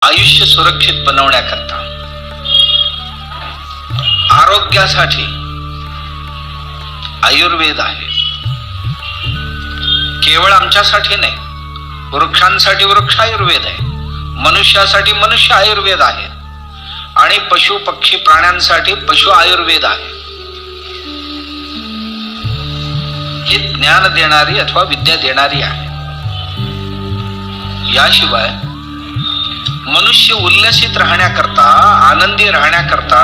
आयुष्य सुरक्षित बनवण्याकरता, आरोग्यासाठी आयुर्वेद आहे. केवळ आमच्यासाठी नाही, वृक्षांसाठी वृक्ष आयुर्वेद आहे, मनुष्यासाठी मनुष्य आयुर्वेद आहे आणि पशु पक्षी प्राण्यांसाठी पशु आयुर्वेद आहे. ही ज्ञान देणारी अथवा विद्या देणारी आहे. याशिवाय मनुष्य उल्लसित राहण्याकरता, आनंदी राहण्याकरता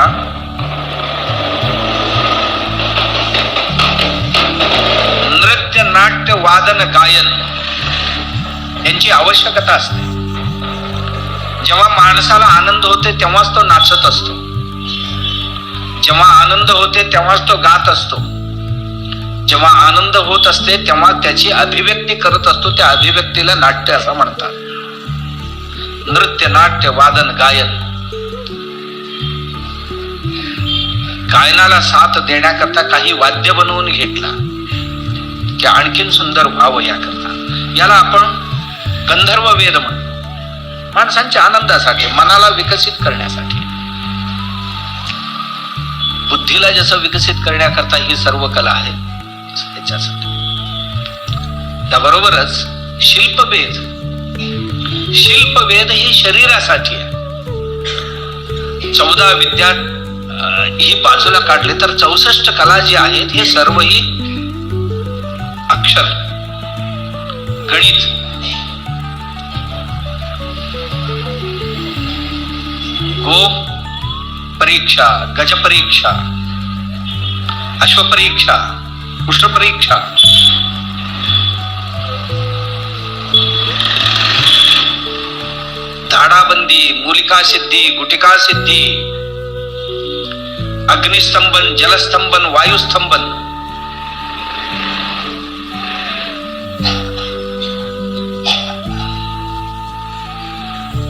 नृत्य, नाट्य, वादन, गायन यांची आवश्यकता असते. जेव्हा माणसाला आनंद होते तेव्हाच तो नाचत असतो, जेव्हा आनंद होते तेव्हाच तो गात असतो, जेव्हा आनंद होत असते तेव्हा त्याची अभिव्यक्ती करत असतो. त्या अभिव्यक्तीला नाट्य असं म्हणतात. नृत्य, नाट्य, वादन, गायन. गायनाला साथ देण्याकरता काही वाद्य बनवून घेतला की आणखीन सुंदर व्हावं याकरता. याला आपण गंधर्व वेद म्हणतो. माणसांच्या आनंदासाठी, मनाला विकसित करण्यासाठी, बुद्धीला जसं विकसित करण्याकरता ही सर्व कला आहे त्याच्यासाठी. त्याबरोबरच शिल्पवेद. शिल्पवेद ही शरीरासाठी आहे. 14 विद्या ही बाजूला काढले तर 64 कला जी आहेत हे सर्व ही अक्षर, गणित, गो परीक्षा, गज परीक्षा, अश्व परीक्षा, उष्ट परीक्षा, धाडाबंदी, मूलिका सिद्धी, गुटिका सिद्धी, अग्निस्तंभन, जलस्तंभन, वायुस्तंभन,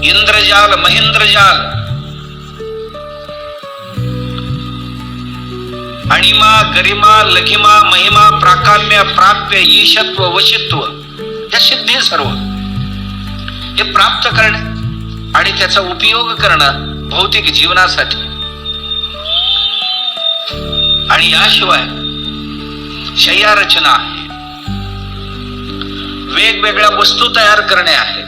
इंद्रजाल, महेंद्रजाल, अणिमा, गरिमा, लघिमा, महिमा, प्राकाम्य, प्राप्य, ईशत्व, वशित्व या सिद्धी सर्व हे प्राप्त करणे आणि त्याचा उपयोग करणं भौतिक जीवनासाठी. आणि याशिवाय शय्यारचना आहे, वेगवेगळ्या वस्तू तयार करणे आहे,